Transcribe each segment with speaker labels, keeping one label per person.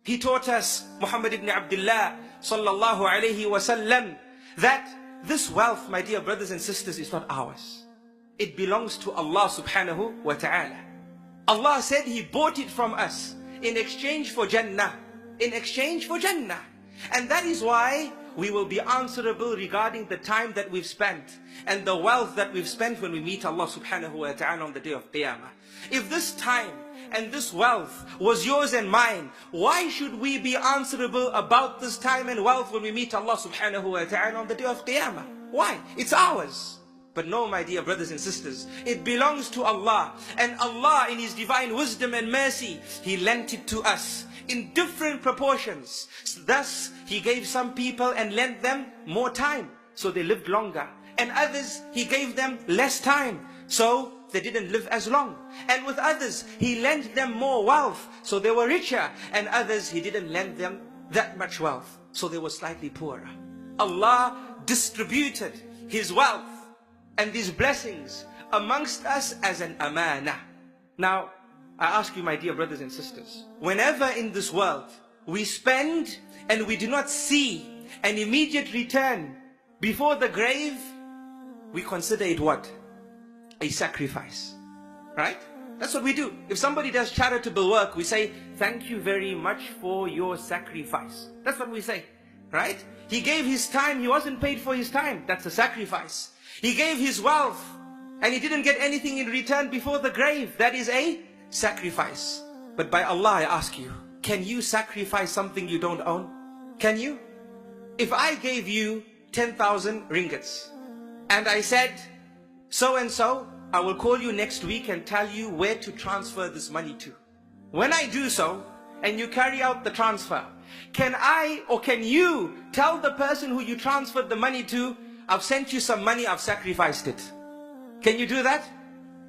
Speaker 1: He taught us, Muhammad ibn Abdullah sallallahu alayhi wasallam, that this wealth, my dear brothers and sisters, is not ours. It belongs to Allah subhanahu wa ta'ala. Allah said He bought it from us in exchange for Jannah. In exchange for Jannah. And that is why we will be answerable regarding the time that we've spent and the wealth that we've spent when we meet Allah subhanahu wa ta'ala on the day of Qiyamah. If this time and this wealth was yours and mine, why should we be answerable about this time and wealth when we meet Allah subhanahu wa ta'ala on the day of Qiyamah? Why? It's ours. But no, my dear brothers and sisters, it belongs to Allah. And Allah in His divine wisdom and mercy, He lent it to us in different proportions. Thus, He gave some people and lent them more time, so they lived longer. And others, He gave them less time, so they didn't live as long. And with others, He lent them more wealth, so they were richer. And others, He didn't lend them that much wealth, so they were slightly poorer. Allah distributed His wealth and these blessings amongst us as an amanah. Now, I ask you, my dear brothers and sisters, whenever in this world we spend and we do not see an immediate return before the grave, we consider it what? A sacrifice. Right? That's what we do. If somebody does charitable work, we say, thank you very much for your sacrifice. That's what we say. Right? He gave his time, he wasn't paid for his time. That's a sacrifice. He gave his wealth and he didn't get anything in return before the grave. That is a sacrifice. But by Allah, I ask you, can you sacrifice something you don't own? Can you? If I gave you 10,000 ringgits and I said, so and so, I will call you next week and tell you where to transfer this money to. When I do so, and you carry out the transfer, can I or can you tell the person who you transferred the money to, I've sent you some money, I've sacrificed it? Can you do that?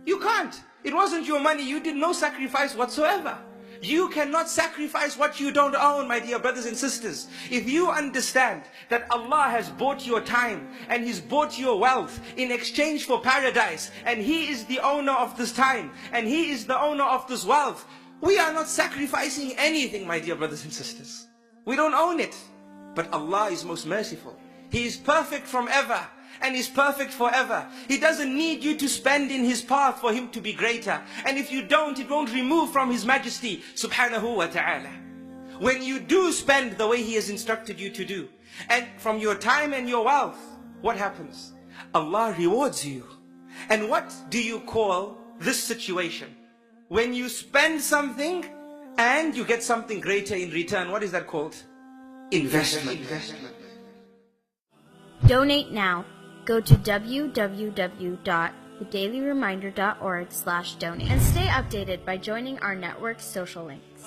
Speaker 1: You can't. It wasn't your money. You did no sacrifice whatsoever. You cannot sacrifice what you don't own, my dear brothers and sisters. If you understand that Allah has bought your time and He's bought your wealth in exchange for paradise, and He is the owner of this time and He is the owner of this wealth, we are not sacrificing anything, my dear brothers and sisters. We don't own it. But Allah is most merciful. He is perfect from ever and is perfect forever. He doesn't need you to spend in His path for Him to be greater. And if you don't, it won't remove from His majesty subhanahu wa ta'ala. When you do spend the way He has instructed you to do, and from your time and your wealth, what happens? Allah rewards you. And what do you call this situation? When you spend something and you get something greater in return, what is that called? Investment.
Speaker 2: Donate now. Go to www.thedailyreminder.org/donate and stay updated by joining our network's social links.